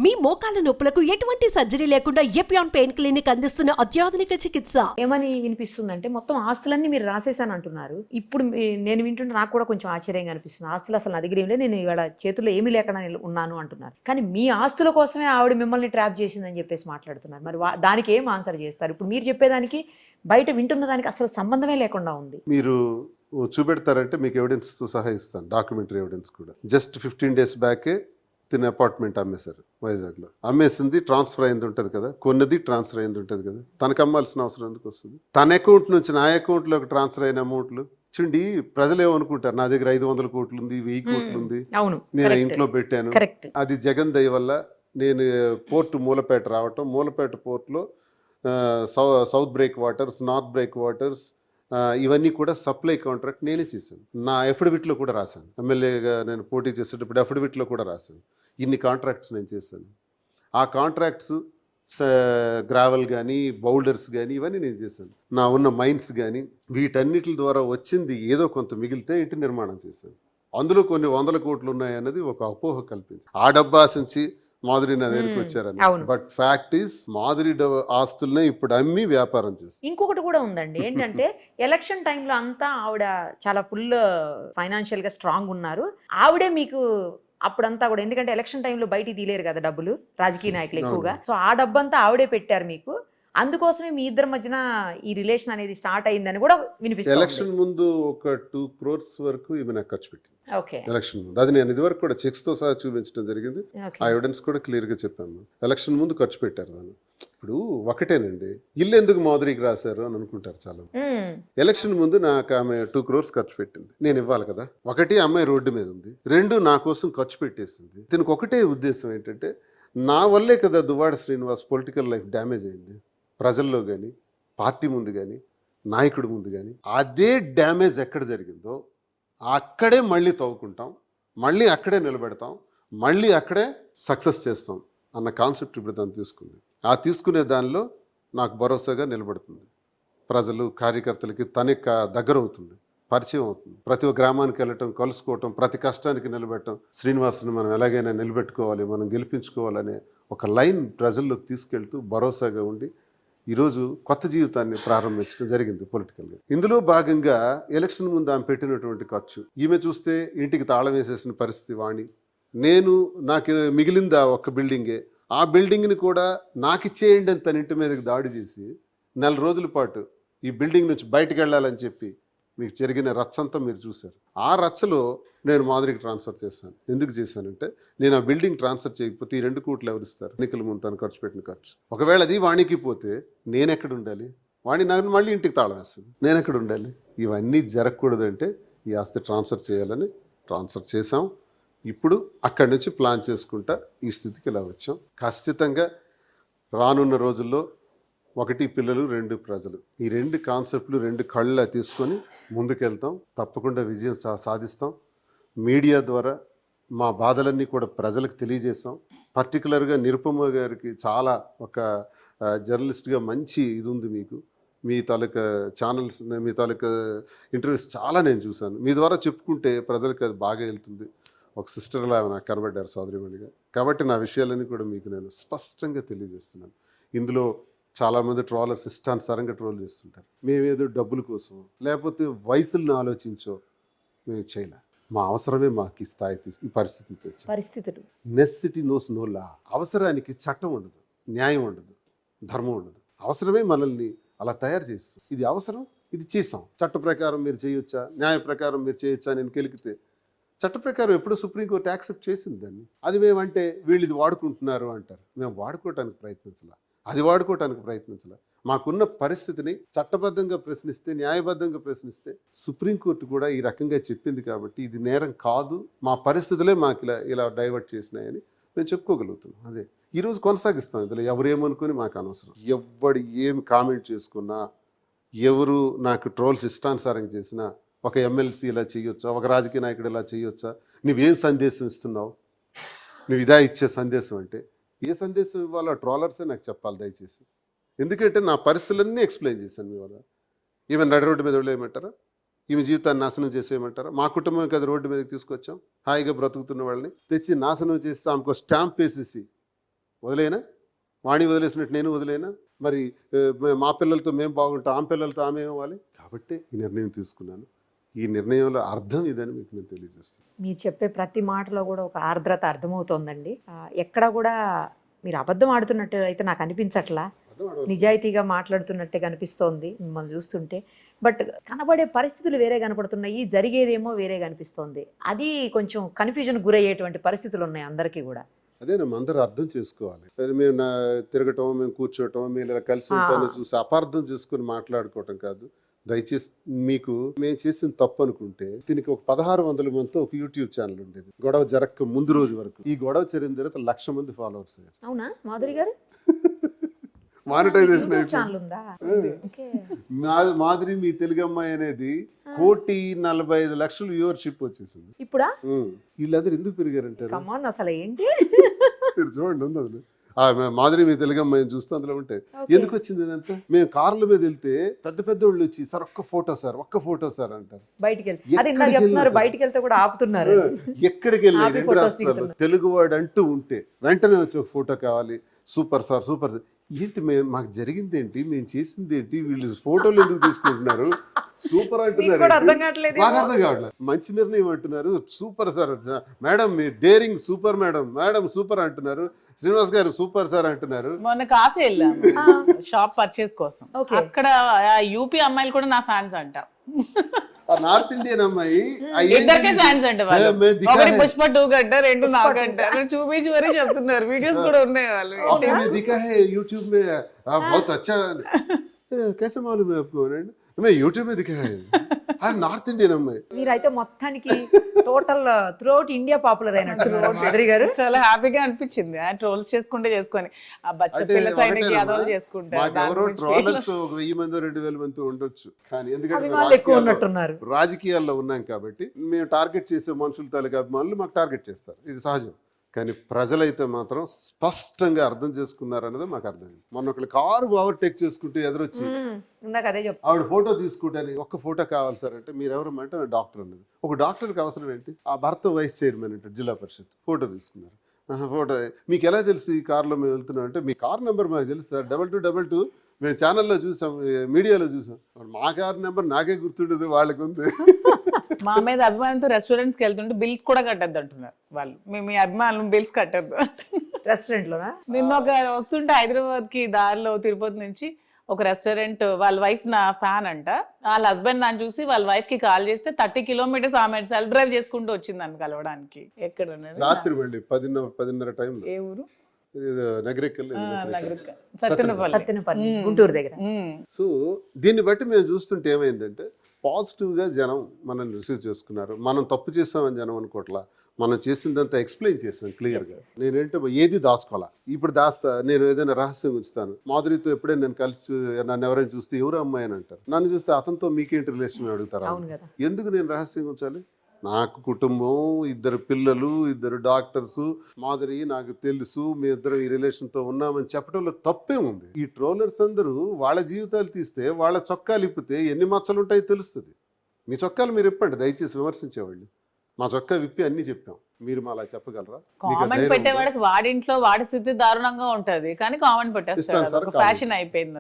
మీ మోకాల నొప్పులకు ఎటువంటి సర్జరీ లేకుండా ఎపియాన్ పెయిన్ క్లినిక్ అందిస్తున్న అత్యాధునిక చికిత్స. ఏమని వినిపిస్తుందంటే మొత్తం ఆస్తులన్నీ మీరు రాసేసాను అంటున్నారు. ఇప్పుడు నేను వింటుంటే నాకు కూడా కొంచెం ఆశ్చర్యంగా అనిపిస్తుంది. ఆస్తులు అసలు నా దగ్గర ఏం లేదు, నేను ఇవాళ చేతుల్లో ఏమీ లేకుండా ఉన్నాను అంటున్నారు. కానీ మీ ఆస్తుల కోసమే ఆవిడ మిమ్మల్ని ట్రాప్ చేసిందని చెప్పేసి మాట్లాడుతున్నారు. మరి దానికి ఏం ఆన్సర్ చేస్తారు? ఇప్పుడు మీరు చెప్పేదానికి బయట వింటున్న దానికి అసలు సంబంధమే లేకుండా ఉంది. మీరు చూపెడతారంటే మీకు ఎవిడెన్స్తో సహా ఇస్తాను, డాక్యుమెంటరీ ఎవిడెన్స్ కూడా. జస్ట్ 15 days బ్యాకే తిన అపార్ట్మెంట్ అమ్మేశారు వైజాగ్లో. అమ్మేసింది ట్రాన్స్ఫర్ అయింది ఉంటుంది కదా, కొన్నది ట్రాన్స్ఫర్ అయింది ఉంటుంది కదా, తనకు అమ్మాల్సిన అవసరం ఎందుకు వస్తుంది? తన అకౌంట్ నుంచి నా అకౌంట్లోకి ట్రాన్స్ఫర్ అయిన అమౌంట్లు చూడండి. ప్రజలు ఏమనుకుంటారు, నా దగ్గర 500 కోట్లు ఉంది, 1000 కోట్లు ఉంది, నేను ఇంట్లో పెట్టాను. అది జగన్ దయ వల్ల. నేను పోర్టు మూలపేట రావటం, మూలపేట పోర్టులో south break waters, north break waters, ఇవన్నీ కూడా సప్లై కాంట్రాక్ట్ నేనే చేశాను. నా ఎఫిడవిట్లో కూడా రాశాను. ఎమ్మెల్యేగా నేను పోటీ చేసేటప్పుడు ఎఫిడవిట్లో కూడా రాశాను. ఇన్ని కాంట్రాక్ట్స్ నేను చేశాను. ఆ కాంట్రాక్ట్స్ గ్రావెల్ కానీ, బౌల్డర్స్ కానీ ఇవన్నీ నేను చేశాను. నా ఉన్న మైన్స్ కానీ, వీటన్నిటి ద్వారా వచ్చింది ఏదో కొంత మిగిలితే ఇంటి నిర్మాణం చేశాను. అందులో కొన్ని 100 కోట్లు ఉన్నాయన్నది ఒక అపోహ కల్పించి ఆ డబ్బా ఆశించి మాధురి నా దగ్గరికి వచ్చారని. బట్ ఫ్యాక్ట్ ఈస్ మాధురి ఆస్తుల్ని ఇప్పుడు అమ్మి వ్యాపారం చేస్తారు. ఇంకొకటి కూడా ఉందండి, ఏంటంటే ఎలక్షన్ టైంలో అంతా ఆవిడ చాలా ఫుల్ ఫైనాన్షియల్ గా స్ట్రాంగ్ ఉన్నారు. ఆవిడే మీకు అప్పుడంతా కూడా, ఎందుకంటే ఎలక్షన్ టైంలో బయటికి తీలేరు కదా డబ్బులు రాజకీయ నాయకులు ఎక్కువగా, సో ఆ డబ్బంతా ఆవిడే పెట్టారు మీకు. అందుకోసమే మీ ఇద్దరి మధ్యన ఈ రిలేషన్ అనేది స్టార్ట్ అయిందని కూడా వినిపిస్తుంది. ఎలక్షన్ ముందు ఒక 2 crores వరకు ఈమె నాకు ఖర్చు పెట్టింది ఎలక్షన్ ముందు. అది నేను ఇదివరకు కూడా చెక్స్ తో సహా చూపించడం జరిగింది. ఆ ఎవిడెన్స్ కూడా క్లియర్ గా చెప్పాను. ఎలక్షన్ ముందు ఖర్చు పెట్టారు దాన్ని. ఇప్పుడు ఒకటేనండి, ఇల్లు ఎందుకు మాధురికి రాశారు అని అనుకుంటారు చాలా. ఎలక్షన్ ముందు నాకు ఆమె 2 crores ఖర్చు పెట్టింది, నేను ఇవ్వాలి కదా. ఒకటి, అమ్మాయి రోడ్డు మీద ఉంది. 2, నా కోసం ఖర్చు పెట్టేసింది. దీనికి ఒకటే ఉద్దేశం ఏంటంటే, నా వల్లే కదా Duvvada Srinivas political life damage అయింది. ప్రజల్లో కానీ, పార్టీ ముందు కానీ, నాయకుడి ముందు కానీ. అదే డ్యామేజ్ ఎక్కడ జరిగిందో అక్కడే మళ్ళీ తవ్వుకుంటాం, మళ్ళీ అక్కడే నిలబెడతాం, మళ్ళీ అక్కడే సక్సెస్ చేస్తాం అన్న కాన్సెప్ట్ ఇప్పుడు దాన్ని తీసుకుంది. ఆ తీసుకునే దానిలో నాకు భరోసాగా నిలబడుతుంది. ప్రజలు, కార్యకర్తలకి తనకి దగ్గర అవుతుంది, పరిచయం అవుతుంది. ప్రతి గ్రామానికి వెళ్ళటం, కలుసుకోవటం, ప్రతి కష్టానికి నిలబెట్టడం, శ్రీనివాసుని మనం ఎలాగైనా నిలబెట్టుకోవాలి, మనం గెలిపించుకోవాలనే ఒక లైన్ ప్రజల్లోకి తీసుకెళ్తూ భరోసాగా ఉండి ఈరోజు కొత్త జీవితాన్ని ప్రారంభించడం జరిగింది పొలిటికల్గా. ఇందులో భాగంగా ఎలక్షన్ ముందు ఆమె పెట్టినటువంటి ఖర్చు, ఈమె చూస్తే ఇంటికి తాళం వేసేసిన పరిస్థితి వాణి. నాకు మిగిలింది ఆ ఒక్క బిల్డింగే. ఆ బిల్డింగ్ని కూడా నాకు ఇచ్చేయండి అని తన ఇంటి మీదకి దాడి చేసి 4 రోజుల పాటు ఈ బిల్డింగ్ నుంచి బయటకు వెళ్ళాలని చెప్పి మీకు జరిగిన రచ్చంతా మీరు చూశారు. ఆ రచ్చలో నేను మాధురికి ట్రాన్స్ఫర్ చేశాను. ఎందుకు చేశానంటే, నేను ఆ బిల్డింగ్ ట్రాన్స్ఫర్ చేయకపోతే ఈ 2 కోట్లు ఎవరిస్తారు? ఎన్నికల ముందు తను ఖర్చు పెట్టిన ఖర్చు. ఒకవేళ అది వాణికి పోతే నేను ఎక్కడ ఉండాలి? వాణి నాకు మళ్ళీ ఇంటికి తాళం వేస్తుంది, నేను ఎక్కడ ఉండాలి? ఇవన్నీ జరగకూడదంటే ఈ ఆస్తి ట్రాన్స్ఫర్ చేయాలని ట్రాన్స్ఫర్ చేశాం. ఇప్పుడు అక్కడి నుంచి ప్లాన్ చేసుకుంటా ఈ స్థితికి ఇలా వచ్చాం. ఖచ్చితంగా రానున్న రోజుల్లో 1 పిల్లలు, 2 ప్రజలు, ఈ 2 కాన్సెప్ట్లు 2 కళ్ళ తీసుకొని ముందుకెళ్తాం. తప్పకుండా విజయం సాధిస్తాం. మీడియా ద్వారా మా బాధలన్నీ కూడా ప్రజలకు తెలియజేస్తాం. పర్టికులర్గా నిరుపమ గారికి చాలా ఒక జర్నలిస్ట్గా మంచి ఇది ఉంది మీకు. మీ తాలూకా ఛానల్స్, మీ తాలూకా ఇంటర్వ్యూస్ చాలా నేను చూశాను. మీ ద్వారా చెప్పుకుంటే ప్రజలకు అది బాగా వెళ్తుంది. ఒక సిస్టర్లా నాకు కనబడ్డారు సోదరిమణిగా. కాబట్టి నా విషయాలన్నీ కూడా మీకు నేను స్పష్టంగా తెలియజేస్తున్నాను. ఇందులో చాలామంది ట్రోలర్స్ ఇష్టానుసారంగా ట్రోల్ చేస్తుంటారు. మేమేదో డబ్బుల కోసం, లేకపోతే వయసులను ఆలోచించో మేము చేయలే. మా అవసరమే మాకు ఈ స్థాయి ఈ పరిస్థితులు. Necessity knows no law. అవసరానికి చట్టం ఉండదు, న్యాయం ఉండదు, ధర్మం ఉండదు. అవసరమే మనల్ని అలా తయారు చేస్తాం. ఇది అవసరం, ఇది చేసాం. చట్ట ప్రకారం మీరు చేయొచ్చా, న్యాయ ప్రకారం మీరు చేయొచ్చా నేను కెలికితే, చట్ట ప్రకారం ఎప్పుడు సుప్రీంకోర్టు యాక్సెప్ట్ చేసింది దాన్ని. అది మేమంటే వీళ్ళు ఇది వాడుకుంటున్నారు అంటారు. మేము వాడుకోవటానికి ప్రయత్నించాల, అది వాడుకోవటానికి ప్రయత్నించాల. మాకున్న పరిస్థితిని చట్టబద్ధంగా ప్రశ్నిస్తే, న్యాయబద్ధంగా ప్రశ్నిస్తే, సుప్రీంకోర్టు కూడా ఈ రకంగా చెప్పింది కాబట్టి ఇది నేరం కాదు, మా పరిస్థితులే మాకు ఇలా డైవర్ట్ చేసినాయని మేము చెప్పుకోగలుగుతున్నాం. అదే ఈరోజు కొనసాగిస్తాం. ఇందులో ఎవరేమనుకుని మాకు అనవసరం. ఎవడు ఏం కామెంట్ చేసుకున్నా, ఎవరు నాకు ట్రోల్స్ ఇష్టానుసారంగా చేసినా, ఒక ఎమ్మెల్సీ ఇలా చేయొచ్చా, ఒక రాజకీయ నాయకుడు ఇలా చేయొచ్చా, నువ్వేం సందేశం ఇస్తున్నావు, నువ్వు ఇదా ఇచ్చే సందేశం అంటే, ఏ సందేశం ఇవ్వాలో ట్రోలర్సే నాకు చెప్పాలి దయచేసి. ఎందుకంటే నా పరిస్థితులన్నీ ఎక్స్ప్లెయిన్ చేశాను. మీ వల్ల ఈమె నడి రోడ్డు మీద వెళ్ళేయమంటారా, ఈమె జీవితాన్ని నాశనం చేసేయమంటారా? మా కుటుంబం కదా రోడ్డు మీదకి తీసుకొచ్చాం. హాయిగా బ్రతుకుతున్న వాళ్ళని తెచ్చి నాశనం చేసి ఆమెకు స్టాంప్ వేసేసి వదిలేనా? వాణి వదిలేసినట్టు నేను వదిలేనా? మరి మా పిల్లలతో మేము బాగుంటాం, ఆమె పిల్లలతో ఆమె అవ్వాలి. కాబట్టి ఈ నిర్ణయం తీసుకున్నాను. ఈ నిర్ణయంలో అర్థం ఇదని మీకు నేను తెలియజేస్తాను. మీరు చెప్పే ప్రతి మాటలో కూడా ఒక ఆర్ద్రత అర్థమవుతోందండి. ఎక్కడ కూడా మీరు అబద్ధం ఆడుతున్నట్టు అయితే నాకు అనిపించట్లా, నిజాయితీగా మాట్లాడుతున్నట్టే కనిపిస్తోంది మిమ్మల్ని చూస్తుంటే. బట్ కనబడే పరిస్థితులు వేరే కనపడుతున్నాయి, జరిగేదేమో వేరే కనిపిస్తోంది. అది కొంచెం కన్ఫ్యూజన్ గురయ్యేటువంటి పరిస్థితులు ఉన్నాయి అందరికీ కూడా. అదే అందరూ అర్థం చేసుకోవాలి. మేము తిరగటం, మేము కూర్చోవటం, మీరు ఇలా కలిసి ఉంటామని చూసి అపార్థం చేసుకుని మాట్లాడుకోవటం కాదు. దయచేసి మీకు మేము చేసిన తప్పు అనుకుంటే దీనికి ఒక 1600 మందితో ఒక యూట్యూబ్ ఛానల్ ఉండేది గొడవ జరగక ముందు రోజు వరకు. ఈ గొడవ జరిగిన తర్వాత 1,00,000 మంది ఫాలోవర్స్ అయ్యారు. అవునా మాధురి గారు? మానిటైజేషన్ మాదిరి మీ తెలుగు అమ్మాయి అనేది 1,45,00,000 వ్యూవర్షిప్ వచ్చేసింది. ఇప్పుడా వీళ్ళందరూ ఎందుకు పెరిగారంటారు? అసలు ఏంటి మీరు చూడండి, ఉంది అందులో. మాదిరి మీ తెలుగు అమ్మాయిని చూస్తే అందులో ఉంటాయి. ఎందుకు వచ్చింది ఇదంతా? మేము కార్ల మీద వెళ్తే పెద్ద పెద్ద వాళ్ళు వచ్చి సార్ ఒక్క ఫోటో సార్ అంటారు. బయటికి బయటికి వెళ్తే కూడా ఆపుతున్నారు. ఎక్కడికి వెళ్ళి 2 రాష్ట్రాల్లో తెలుగువాడు అంటూ ఉంటే వెంటనే వచ్చి ఒక ఫోటో కావాలి, సూపర్ సార్. ఏంటి మాకు జరిగింది ఏంటి, మేము చేసింది ఏంటి, వీళ్ళు ఫోటోలు ఎందుకు తీసుకుంటున్నారు? సూపర్ అంటున్నారు, మాకు అర్థం కావట్లేదు. మంచి నిర్ణయం అంటున్నారు, సూపర్ సార్. మేడం మీ డేరింగ్ సూపర్, మేడం సూపర్ అంటున్నారు. శ్రీనివాస్ గారు సూపర్ సార్ అంటున్నారు. మొన్న కాఫీ వెళ్ళాము షాప్ పర్చేస్ కోసం. అక్కడ యూపీ అమ్మాయిలు కూడా నా ఫ్యాన్స్ అంట. నార్త్ ఇండియన్ అమ్మాయి ఇద్దరికే ఫ్యాన్స్ అంట. పుష్ప 2 గంట 2 నాకంట చూపించి మరీ చెప్తున్నారు. వీడియోస్ కూడా ఉన్నాయి వాళ్ళు. యూట్యూబ్ మే बहुत अच्छा कैसे मालूम है आपको? मैं यूट्यूब में दिखा है. నార్త్ ఇండియన్ అమ్మాయి. మీరైతే మొత్తానికి total through out India popular అయినట్టు మాధురి గారు. చాలా హ్యాపీగా అనిపించింది. ట్రోల్స్ చేసుకుంటే చేసుకొని ట్రోలర్స్ 1000 మంది 2000 మంది ఉండొచ్చు, కానీ ఎందుకంటే ఎక్కువ ఉన్నట్టున్నారు. రాజకీయాల్లో ఉన్నాం కాబట్టి మేము టార్గెట్ చేసే మనుషుల తాలూకా అభిమానులు మాకు టార్గెట్ చేస్తారు, ఇది సహజం. కానీ ప్రజలైతే మాత్రం స్పష్టంగా అర్థం చేసుకున్నారన్నది మాకు అర్థమైంది. మొన్న ఒకళ్ళు కారు ఓవర్టేక్ చేసుకుంటూ ఎదురొచ్చి ఆవిడ ఫోటో తీసుకుంటాను, ఒక్క ఫోటో కావాలి సార్ అంటే, మీరు ఎవరమ్మంటే నా డాక్టర్ అన్నది. ఒక డాక్టర్కి అవసరం ఏంటి? ఆ భర్త వైస్ చైర్మన్ అంటే జిల్లా పరిషత్. ఫోటో తీసుకున్నారు. ఫోటో మీకు ఎలా తెలుసు ఈ కార్లో మేము వెళ్తున్నాం అంటే, మీ కార్ నెంబర్ మాకు తెలుసు సార్, 2222 మేము ఛానల్లో చూసాం, మీడియాలో చూసాం. మా కార్ నెంబర్ నాకే గుర్తుండదు, వాళ్ళకి ఉంది. మా మీద అభిమానంతో రెస్టారెంట్స్ కి వెళ్తుంటే బిల్స్ కూడా కట్టద్దు అంటున్నారు వాళ్ళు. మేము మీ అభిమానులు బిల్స్ కట్టద్దు రెస్టారెంట్ లో. నిన్న ఒక వస్తుంటే హైదరాబాద్ కి దారిలో తిరుపతి నుంచి ఒక రెస్టారెంట్, వాళ్ళ వైఫ్ నా ఫ్యాన్ అంట. వాళ్ళ హస్బెండ్ నన్ను చూసి వాళ్ళ వైఫ్ కి కాల్ చేస్తే 30 కిలోమీటర్స్ ఆమె సెల్ఫ్ డ్రైవ్ చేసుకుంటూ వచ్చింది నన్ను కలవడానికి. ఎక్కడ రాత్రి 10:30 టైం. ఏ ఊరు? సత్తెనపల్లి గుంటూరు దగ్గర. సో దీన్ని బట్టి మేము చూస్తుంటే ఏమైందంటే, పాజిటివ్గా జనం మనల్ని రిసీవ్ చేసుకున్నారు. మనం తప్పు చేస్తామని జనం అనుకోవట్లా, మనం చేసిందంతా ఎక్స్ప్లెయిన్ చేస్తాను క్లియర్గా. నేనేంటో ఏది దాచుకోవాలా, ఇప్పుడు దాస్తా. నేను ఏదైనా రహస్యం ఉంచుతాను. మాధురితో ఎప్పుడైనా నేను కలిసి నన్ను ఎవరైనా చూస్తే ఎవరు అమ్మాయి అని అంటారు. నన్ను చూస్తే అతనితో మీకేంటి రిలేషన్ అడుగుతారా? ఎందుకు నేను రహస్యంగా ఉంచాలి? నాకు కుటుంబం, 2 పిల్లలు, 2 డాక్టర్స్, మాధురి నాకు తెలుసు, మీ ఇద్దరు ఈ రిలేషన్తో ఉన్నామని చెప్పడంలో తప్పే ఉంది. ఈ ట్రోలర్స్ అందరూ వాళ్ళ జీవితాలు తీస్తే, వాళ్ళ చొక్కాలు ఇప్పితే ఎన్ని మచ్చలు ఉంటాయో తెలుస్తుంది. మీ చొక్కాలు మీరు ఇప్పండి, దయచేసి విమర్శించేవాళ్ళు. మా చొక్కా విప్పి అన్ని చెప్పాం, మీరు మా అలా చెప్పగలరా? కామెంట్ పెట్టేవాడికి వాడింట్లో వాడి స్థితి దారుణంగా ఉంటది, కానీ కామెంట్ పెట్టేస్తారు, ఫ్యాషన్ అయిపోయింది.